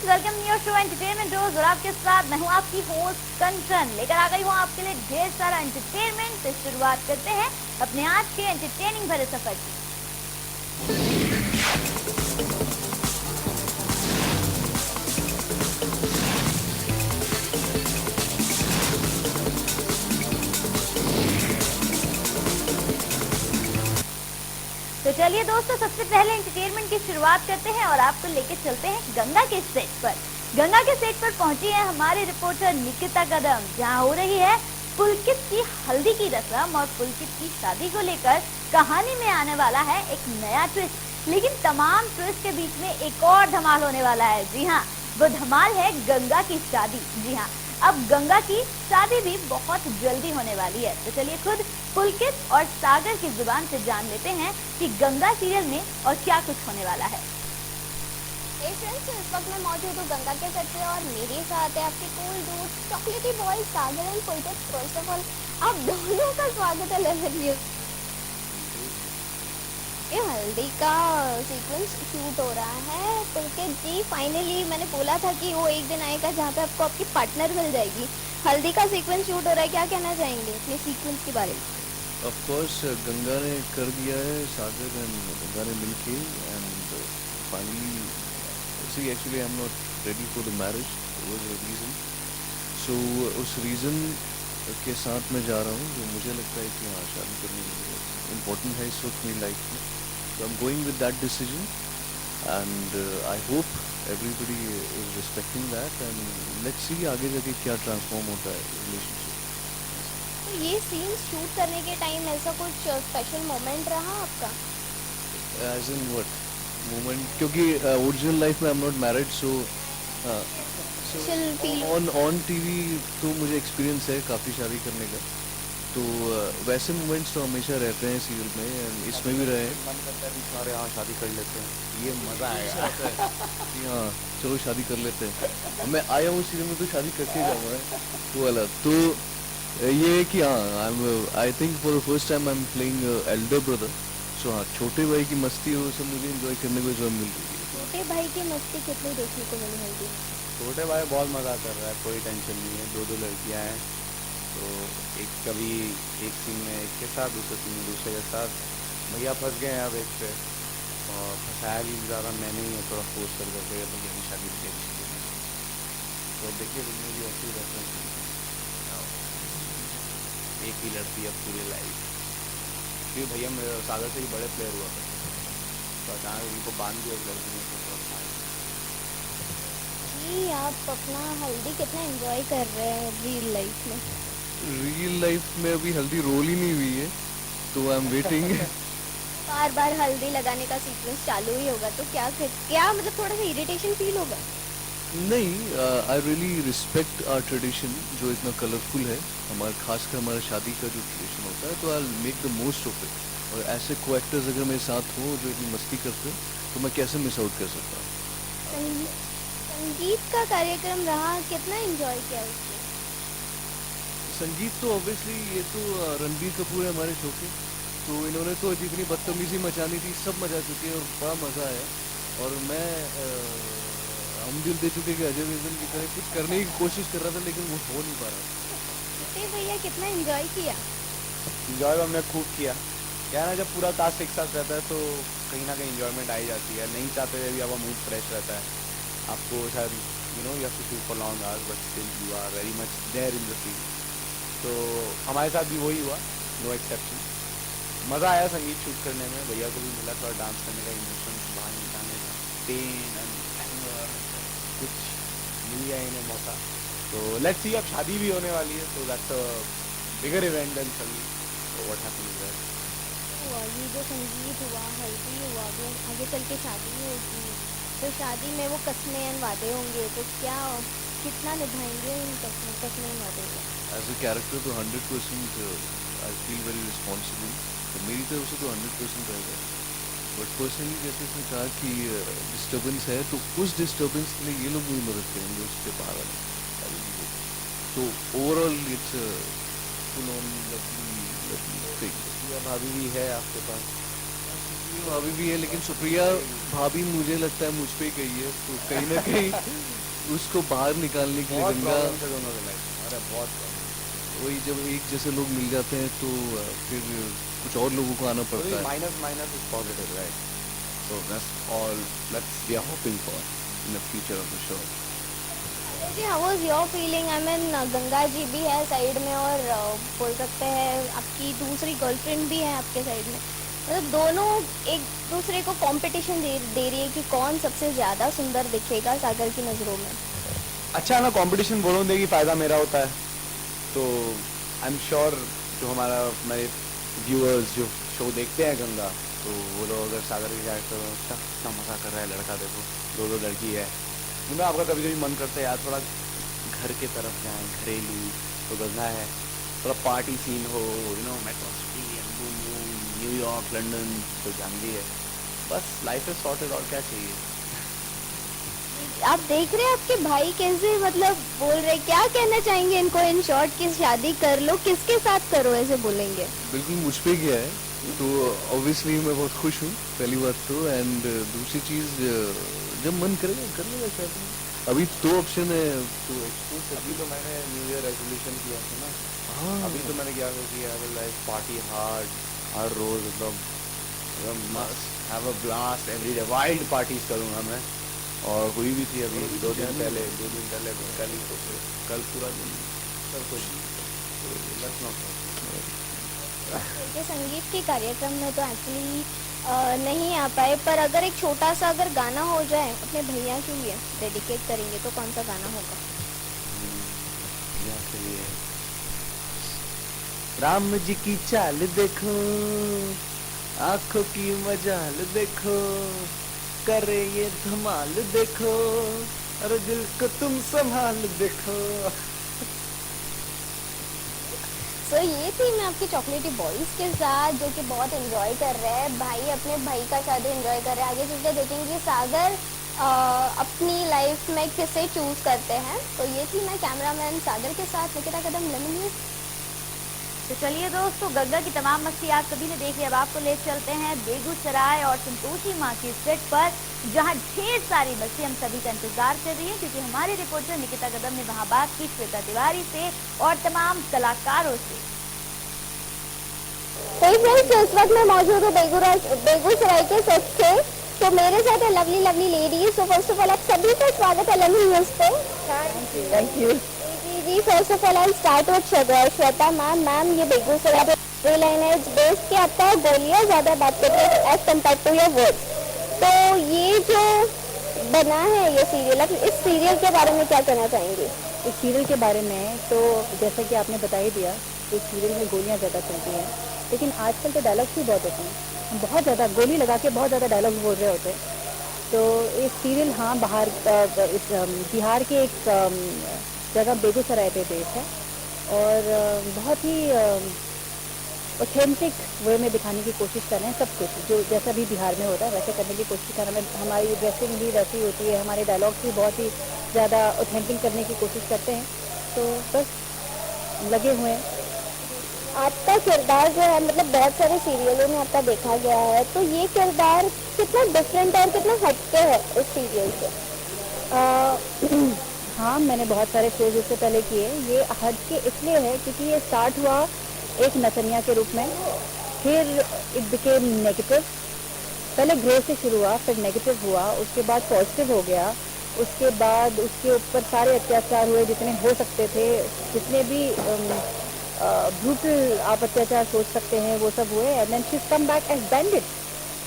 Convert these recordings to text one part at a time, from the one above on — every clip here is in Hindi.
Friends, welcome your show entertainment रोज और आपके साथ मैं हूँ आपकी होस्ट कंचन। लेकर आ गई हूँ आपके लिए ढेर सारा एंटरटेनमेंट। तो शुरुआत करते हैं अपने आज के एंटरटेनिंग भरे सफर की। तो चलिए दोस्तों, सबसे पहले एंटरटेनमेंट की शुरुआत करते हैं और आपको लेके चलते हैं गंगा के सेट पर। गंगा के सेट पर पहुंची है हमारे रिपोर्टर निकिता कदम, जहां हो रही है पुलकित की हल्दी की रस्म और पुलकित की शादी को लेकर कहानी में आने वाला है एक नया ट्विस्ट। लेकिन तमाम ट्विस्ट के बीच में एक और धमाल होने वाला है। जी हाँ, वो धमाल है गंगा की शादी। जी हाँ, अब गंगा की शादी भी बहुत जल्दी होने वाली है। तो चलिए खुद पुलकित और सागर की जुबान से जान लेते हैं कि गंगा सीरियल में और क्या कुछ होने वाला है। Hey friends, तो इस वक्त मैं मौजूद हूँ गंगा के सेट पे और मेरे साथ है आपके कूल डूड चॉकलेटी boy Sagar and Pulkit. First of all आप दोनों का स्वागत है लेवल न्यूज। ये हल्दी का सीक्वेंस शूट हो रहा है पुलकित जी। फाइनली मैंने बोला था कि वो एक दिन आएगा जहाँ पे आपको आपकी पार्टनर मिल जाएगी। हल्दी का सीक्वेंस शूट हो रहा है, क्या कहना चाहेंगे अपने सीक्वेंस के बारे में? ऑफ कोर्स गंगा ने कर दिया है, सागर एंड गंगा ने मिलके and finally see actually I am not ready for the marriage, was a reason. So उस रीज़न के साथ मैं जा रहा हूँ जो मुझे लगता है कि हाँ शादी करनी इम्पोर्टेंट है इस वक्त मेरी लाइफ में। So I am going with that decision and I hope everybody is respecting that and let's see आगे जाके क्या ट्रांसफॉर्म होता है रिलेशनशिप। तो ये सीन शूट करने के टाइम ऐसा कुछ स्पेशल मोमेंट रहा आपका? As in what moment? क्योंकि ओरिजिनल लाइफ में I am not married, so on TV तो मुझे एक्सपीरियंस है काफ़ी शादी करने का। तो वैसे मोमेंट्स तो हमेशा रहते हैं सीरियल में एंड इसमें भी रहे। मन करता है सारे हाँ शादी कर लेते हैं, ये मज़ा आएगा। कि हाँ चलो शादी कर लेते हैं। मैं आया हूँ सीरियल में तो शादी करके जाऊँगा, वो वाला। तो ये है कि हाँ I think for the first time I am playing elder brother. So हाँ, छोटे भाई की मस्ती वो सब मुझे एंजॉय करने को जरूर मिल रही है। छोटे भाई की मस्ती कितनी देखने को मिली हल्दी में? छोटे भाई बहुत मज़ा कर रहा है, कोई टेंशन नहीं है। दो लड़कियां हैं, तो एक कभी एक सीन में एक के साथ, दूसरे सीन में दूसरे के साथ। भैया फंस गए हैं अब एक पे, और फंसाया भी ज़्यादा मैंने ही थोड़ा फोर्स कर करके भैया की शादी की अच्छी है। तो देखिए उसमें भी ऐसी रहते हैं, एक ही लड़की अब पूरी लाइफ। क्योंकि भैया मेरे सागर से ही बड़े प्लेयर हुआ करते, तो अचानक उनको बांध दिया एक लड़की में, तो जी आप अपना हल्दी कितना एंजॉय कर रहे हैं रियल लाइफ में? रियल लाइफ में अभी हल्दी रोल ही नहीं हुई है, तो आई एम वेटिंग। बार बार हल्दी लगाने का सीक्वेंस चालू ही होगा तो क्या मतलब थोड़ा सा इरिटेशन फील होगा? नहीं, I really respect our tradition जो इतना कलरफुल है हमारा, खासकर हमारा शादी का जो ट्रेडिशन होता है। तो I make the most of it. और ऐसे को एक्टर्स अगर मेरे साथ हो जो इतनी मस्ती करते हैं तो मैं कैसे मिस आउट कर सकता हूँ। संगीत का कार्यक्रम रहा, कितना एंजॉय किया उसको? संगीत तो ऑब्वियसली ये तो रणबीर कपूर है हमारे शो के, तो इन्होंने तो जितनी बदतमीजी मचानी थी सब मचा चुके हैं और बड़ा मज़ा आया। और मैं हम दिल दे चुके कि अजय देवगन की तरह कुछ करने की कोशिश कर रहा था, लेकिन वो हो नहीं पा रहा। छोटे भैया कितना एंजॉय किया? इन्जॉय हमने खूब किया। क्या ना, जब पूरा कास्ट एक साथ रहता है तो कहीं ना कहीं इन्जॉयमेंट आ ही जाती है। नहीं चाहते हुए भी आपका मूड फ्रेश रहता है। आपको शायद you have to shoot for long hours but still you are very much there in the scene. तो हमारे साथ भी वही हुआ, नो एक्सेप्शन। मज़ा आया संगीत शूट करने में, भैया को भी मिला थोड़ा डांस करने का, इमोशन बाहर निकालने का, पेन एंड एंगर, कुछ मिल गया इन्हें मौका। तो लेट्स सी, अब शादी भी होने वाली है, तो that's a bigger event than Sangeet. तो व्हाट हैपेंस देयर? ये जो संगीत हुआ, हल्दी हुआ, अभी आगे चल के शादी होगी, तो शादी में वो कस्में एंड वादे होंगे, तो क्या कितना निभाएंगे उन कस्में वादे को? एज ए कैरेक्टर तो 100% आई फील वेरी रिस्पॉन्सिबल। तो मेरी तरफ से तो 100% रहेगा। बट पर्सनली जैसे इसने कहा कि डिस्टर्बेंस है, तो उस डिस्टर्बेंस के लिए ये लोग भी मदद करेंगे उसके बाहर आने। तो overall it's full on lovely thing. भाभी भी है आपके पास? भाभी भी है, लेकिन सुप्रिया भाभी मुझे लगता है मुझ पे ही गई है, तो कहीं ना कहीं उसको बाहर निकालने के लिए बहुत गंगा, प्रॉब्लम है दोनों के लाइफ में, अरे बहुत problem। वही जब एक जैसे लोग मिल जाते हैं तो फिर कुछ और लोगों को आना So पड़ता है। minus minus is positive, right? So that's all we are hoping for in the future of the show. जी how was your feeling? I mean Ganga ji भी है साइड में और बोल सकते हैं आपकी दूसरी गर्लफ्रेंड भी है आपके साइड में, मतलब दोनों एक दूसरे को कंपटीशन दे रही है कि कौन सबसे ज़्यादा सुंदर दिखेगा सागर की नज़रों में। अच्छा है ना, कंपटीशन बोलों देगी, फायदा मेरा होता है। तो आई एम श्योर जो मेरे व्यूअर्स जो शो देखते हैं गंगा, तो वो लोग अगर सागर के कैरेक्टर में अच्छा कितना मजा कर रहा है लड़का, देखो दो लड़की है, मतलब आपका कभी कभी मन करता है यार थोड़ा घर के तरफ जाएं, घरेलू। तो गंगा है, थोड़ा पार्टी सीन हो, you know metro city, New York, London, तो जानती है, बस लाइफ इज सॉर्टेड, और क्या चाहिए। आप देख रहे हैं आपके भाई कैसे मतलब बोल रहे, क्या कहना चाहेंगे इनको इन शॉर्ट की शादी कर लो, किसके साथ करो ऐसे बोलेंगे? बिल्कुल मुझ पे गया है, तो ऑब्वियसली मैं बहुत खुश हूँ पहली बात तो, एंड दूसरी चीज जब मन करेगा कर लेगा शादी। अभी दो ऑप्शन है, तो अभी तो मैंने न्यू ईयर रेजोल्यूशन किया था ना, हाँ अभी तो मैंने क्या किया, लाइक पार्टी हार्ड, हर रोज मतलब मस्त have a blast every day, wild parties करूँगा मैं। और हुई भी थी अभी 2 दिन पहले, कल ही, तो कल पूरा दिन सब कुछ। लेट्स नॉट के संगीत के कार्यक्रम में तो एक्चुअली नहीं आ पाए, पर अगर एक छोटा सा अगर गाना हो जाए अपने भैया के लिए डेडिकेट करेंगे तो कौन सा गाना होगा? के लिए राम जी की चाल देखो, आंखों की मजाल देखो, करे ये धमाल देखो, अरे दिल को तुम संभाल देखो। सो ये थी मैं आपकी चॉकलेटी बॉयज के साथ, जो कि बहुत एंजॉय कर रहे हैं, भाई अपने भाई का शादी एंजॉय कर रहे हैं। आगे चलकर देखेंगे सागर अपनी लाइफ में किसे चूज करते हैं। तो ये थी मैं कैमरामैन सागर के साथ निकिता कदम, लेमन न्यूज़। तो चलिए दोस्तों, गंगा की तमाम मस्ती आप सभी ने देख लिया। अब आपको ले चलते हैं बेगूसराय और संतोषी माँ की सेट पर, जहाँ ढेर सारी मस्ती हम सभी का इंतजार कर रही है, क्योंकि हमारे रिपोर्टर निकिता कदम ने वहाँ बात की श्वेता तिवारी से और तमाम कलाकारों से। फ्रेंड्स, इस वक्त मैं मौजूद हूँ बेगूसराय के सेट से, तो मेरे साथ है लवली लवली लेडीज। तो फर्स्ट ऑफ ऑल आप सभी का स्वागत है लेमन न्यूज़ पे। Thank you. जी, first of all I start with Shweta ma'am, ये बेगूसराय पे लाइन है बेस्ड के आता है गोलियां ज्यादा बात करते हैं as compare to your words. तो ये जो बना है ये सीरियल, आप इस सीरियल के बारे में क्या कहना चाहेंगे? इस सीरियल के बारे में तो जैसा कि आपने बता ही दिया, इस सीरियल में गोलियां ज़्यादा चलती हैं, लेकिन आजकल तो डायलॉग्स भी बहुत होते हैं, बहुत ज़्यादा गोली लगा के बहुत ज़्यादा डायलॉग्स बोल रहे होते हैं। तो इस सीरियल हाँ बिहार के एक जगह बेगूसराय पे बेस है, और बहुत ही ऑथेंटिक वे में दिखाने की कोशिश कर रहे हैं। सब कुछ जो जैसा भी बिहार में होता है वैसे करने की कोशिश कर रहे हैं। हमारी ड्रेसिंग भी वैसी होती है, हमारे डायलॉग्स भी बहुत ही ज़्यादा ऑथेंटिक करने की कोशिश करते हैं। तो बस लगे हुए हैं। आपका किरदार जो है, मतलब बहुत सारे सीरियलों में आपका देखा गया है, तो ये किरदार कितना डिफरेंट और कितना हटके है इस सीरियल से? हाँ, मैंने बहुत सारे शोज इससे पहले किए। ये हट के इसलिए है क्योंकि ये स्टार्ट हुआ एक नचनिया के रूप में, फिर इट बिकेम नेगेटिव। पहले ग्रे से शुरू हुआ, फिर नेगेटिव हुआ, उसके बाद पॉजिटिव हो गया, उसके बाद उसके ऊपर सारे अत्याचार हुए जितने हो सकते थे, जितने भी ब्रूटल आप अत्याचार सोच सकते हैं वो सब हुए। And then she is come back as bandit.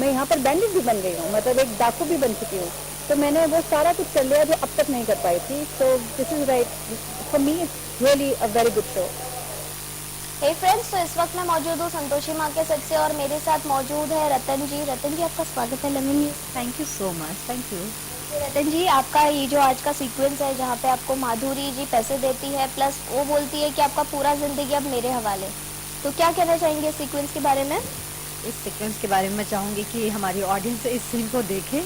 मैं यहाँ पर बैंडिट भी बन गई हूँ, मतलब एक डाकू भी बन चुकी हूँ। तो मैंने वो सारा कुछ कर लिया जो अब तक नहीं कर पाई थी। So this is right for me, it's really a very good show. Hey friends, तो इस वक्त मैं मौजूद हूँ संतोषी माँ के सेट से और मेरे साथ मौजूद है रतन जी। रतन जी, आपका स्वागत है lemon News. Thank you so much, thank you. Ratan ji, आपका ये जो आज का सीक्वेंस है जहाँ पे आपको माधुरी जी पैसे देती है, प्लस वो बोलती है कि आपका पूरा जिंदगी अब मेरे हवाले, तो क्या कहना चाहेंगे इस सीक्वेंस के बारे में? इस सीक्वेंस के बारे में मैं चाहूँगी कि हमारी ऑडियंस इस सीन को देखे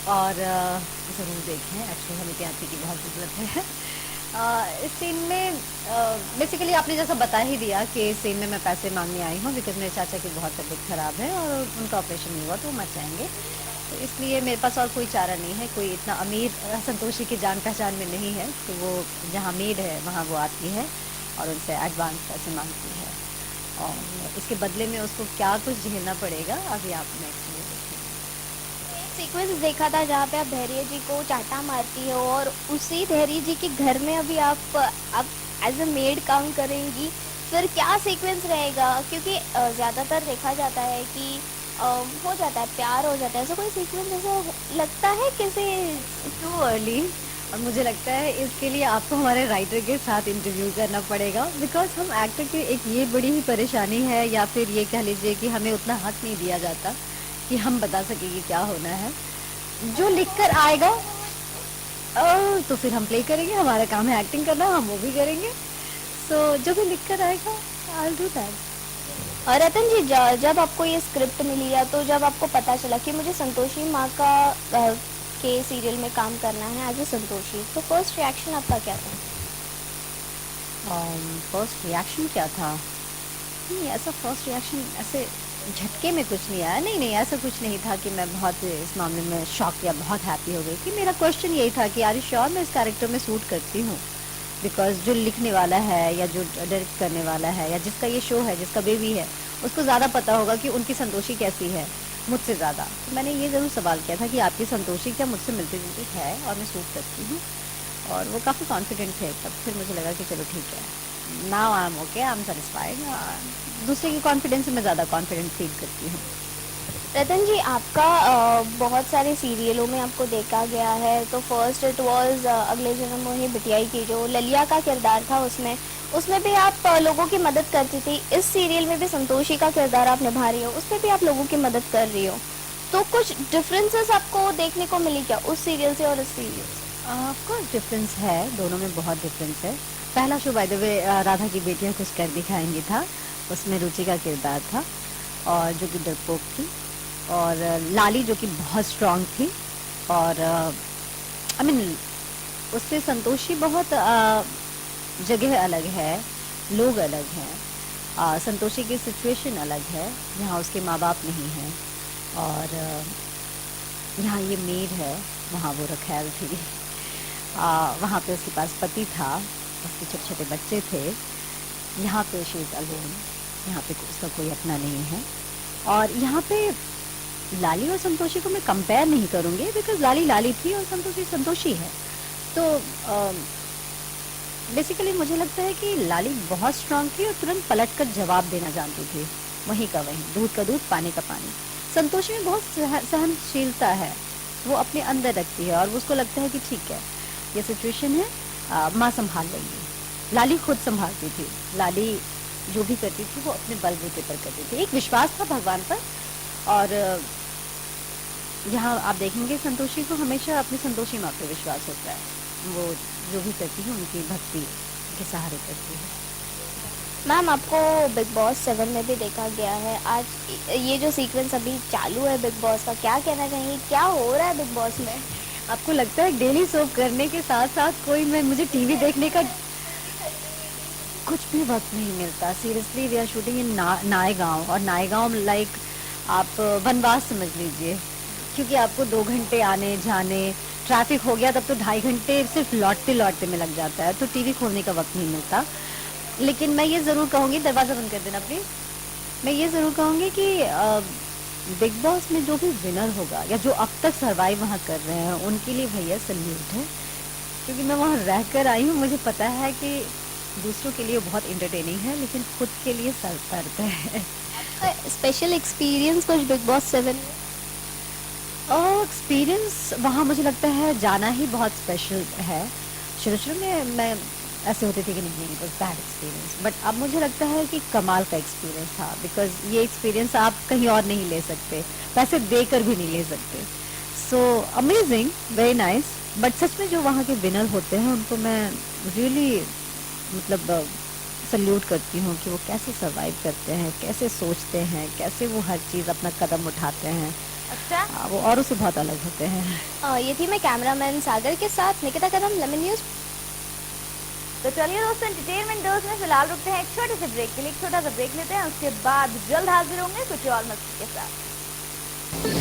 और ज़रूर देखें। एक्चुअली हमें त्यागी की बहुत ज़रूरत है। इस सीन में बेसिकली आपने जैसा बता ही दिया कि इस सीन में मैं पैसे मांगने आई हूँ बिकॉज मेरे चाचा की बहुत तबीयत खराब है और उनका ऑपरेशन नहीं हुआ तो वो मर जाएंगे, तो इसलिए मेरे पास और कोई चारा नहीं है। कोई इतना अमीर संतोषी की जान पहचान में नहीं है, तो वो जहाँ मेड है वहाँ वो आती है और उनसे एडवांस पैसे मांगती है और इसके बदले में उसको क्या कुछ झेलना पड़ेगा अभी आप नेक्स्ट में देखेंगे। सीक्वेंस देखा था जहाँ पे आप धैर्य जी को चाटा मारती हो और उसी धैर्य जी के घर में अभी आप एज अ मेड काम करेंगी, फिर क्या सीक्वेंस रहेगा? क्योंकि ज़्यादातर देखा जाता है कि हो जाता है, प्यार हो जाता है, ऐसा कोई सीक्वेंस ऐसा लगता है किसी? टू अर्ली, और मुझे लगता है इसके लिए आपको हमारे राइटर के साथ इंटरव्यू करना पड़ेगा बिकॉज हम एक्टर की एक ये बड़ी ही परेशानी है, या फिर ये कह लीजिए कि हमें उतना हक नहीं दिया जाता कि हम बता सके कि क्या होना है। जो लिख कर आएगा तो फिर हम प्ले करेंगे, हमारा काम है एक्टिंग करना, हम वो भी करेंगे। सो जो भी लिख कर आएगा आई विल डू दैट। और रतन जी, जब आपको ये स्क्रिप्ट मिली या तो जब आपको पता चला कि मुझे संतोषी माँ का के सीरियल में काम करना है एज ए संतोषी, तो फर्स्ट रिएक्शन आपका क्या था? फर्स्ट रिएक्शन क्या था? नहीं, ऐसा फर्स्ट रिएक्शन ऐसे झटके में कुछ नहीं आया। नहीं, ऐसा कुछ नहीं था कि मैं बहुत इस मामले में शॉक या बहुत हैप्पी हो गई थी। मेरा क्वेश्चन यही था कि आर यू श्योर मैं इस कैरेक्टर में सूट करती हूँ? बिकॉज जो लिखने वाला है या जो डायरेक्ट करने वाला है या जिसका ये शो है, जिसका बेबी है, उसको ज़्यादा पता होगा कि उनकी संतोषी कैसी है मुझसे ज़्यादा। तो मैंने ये ज़रूर सवाल किया था कि आपकी संतोषी क्या मुझसे मिलती जुलती है और मैं सूट करती हूँ, और वो काफ़ी कॉन्फिडेंट थे। तब फिर मुझे लगा कि चलो ठीक है, now I am okay, I am satisfied. दूसरे की कॉन्फिडेंस से मैं ज़्यादा कॉन्फिडेंट फील करती हूँ। रतन जी, आपका बहुत सारे सीरियलों में आपको देखा गया है, तो फर्स्ट इट वाज अगले जन्म मोही बिटियाई की जो ललिया का किरदार था, उसमें भी आप लोगों की मदद करती थी। इस सीरियल में भी संतोषी का किरदार आप निभा रही हो, उसमें भी आप लोगों की मदद कर रही हो, तो कुछ डिफरेंसेस आपको देखने को मिली क्या उस सीरियल से और इस सीरियल से? ऑफ कोर्स डिफरेंस है, दोनों में बहुत डिफरेंस है। पहला show by the way Radha की बेटियां कुछ कर दिखाएंगी था, उसमें रुचि का किरदार था और जो कि डरपोक थी, और लाली जो कि बहुत स्ट्रांग थी, और आई मीन उससे संतोषी बहुत जगह अलग है, लोग अलग हैं। संतोषी की सिचुएशन अलग है, यहाँ उसके माँ बाप नहीं हैं, और यहाँ ये मेड है, वहाँ वो रखैल थी। वहाँ पे उसके पास पति था, उसके छोटे छोटे बच्चे थे। यहाँ पे शी इज़ अलोन, यहाँ पे उसका कोई अपना नहीं है। और यहाँ पे लाली और संतोषी को मैं कंपेयर नहीं करूँगी बिकॉज लाली लाली थी और संतोषी संतोषी है। तो बेसिकली मुझे लगता है कि लाली बहुत स्ट्रांग थी और तुरंत पलट कर जवाब देना जानती थी, वहीं का वहीं, दूध का दूध पानी का पानी। संतोषी में बहुत सहनशीलता है, वो अपने अंदर रखती है और उसको लगता है कि ठीक है ये सिचुएशन है, माँ संभाल लेंगी। लाली खुद संभालती थी, लाली जो भी करती थी वो अपने बलबूते पर करती थी, एक विश्वास था भगवान पर। और यहाँ आप देखेंगे संतोषी को हमेशा अपनी संतोषी माँ पर विश्वास होता है, वो जो भी करती है उनकी भक्ति के सहारे करती है। मैम, आपको बिग बॉस 7 में भी देखा गया है, आज ये जो सीक्वेंस अभी चालू है बिग बॉस का, क्या कहना चाहिए, क्या हो रहा है बिग बॉस में? आपको लगता है डेली सोप करने के साथ साथ मुझे टीवी देखने का कुछ भी वक्त नहीं मिलता। सीरियसली वी आर शूटिंग इन नायगांव, और नायगांव लाइक आप वनवास समझ लीजिए, क्योंकि आपको 2 घंटे आने जाने, ट्रैफिक हो गया तब तो 2.5 घंटे सिर्फ लौटते में लग जाता है, तो टीवी खोलने का वक्त नहीं मिलता। लेकिन मैं ये ज़रूर कहूँगी, दरवाज़ा बंद कर देना प्लीज़, मैं ये ज़रूर कहूँगी कि बिग बॉस में जो भी विनर होगा या जो अब तक सर्वाइव वहाँ कर रहे हैं उनके लिए भैया सल्यूट है, क्योंकि मैं वहाँ रह कर आई हूँ, मुझे पता है कि दूसरों के लिए बहुत इंटरटेनिंग है लेकिन खुद के लिए सर दर्द है। स्पेशल एक्सपीरियंस कुछ बिग बॉस 7 में? एक्सपीरियंस वहाँ मुझे लगता है जाना ही बहुत स्पेशल है। शुरू में मैं ऐसे होते थे कि नहीं it was bad experience, but अब मुझे लगता है कि कमाल का एक्सपीरियंस था, बिकॉज ये एक्सपीरियंस आप कहीं और नहीं ले सकते, पैसे देकर भी नहीं ले सकते। So amazing, very nice. But सच में जो वहाँ के विनर होते हैं उनको मैं रियली मतलब सल्यूट करती हूँ कि वो कैसे सर्वाइव करते हैं, कैसे सोचते हैं, कैसे वो हर चीज़ अपना कदम उठाते हैं। अच्छा, वो औरों से बहुत अलग होते हैं। ये थी मैं कैमरामैन सागर के साथ निकिता कदम, लेमन न्यूज़। तो चलिए दोस्तों, एंटरटेनमेंट डोज में फिलहाल रुकते हैं एक छोटे से ब्रेक के लिए। एक छोटा सा ब्रेक लेते हैं, उसके बाद जल्द हाजिर होंगे कुछ और मस्ती के साथ।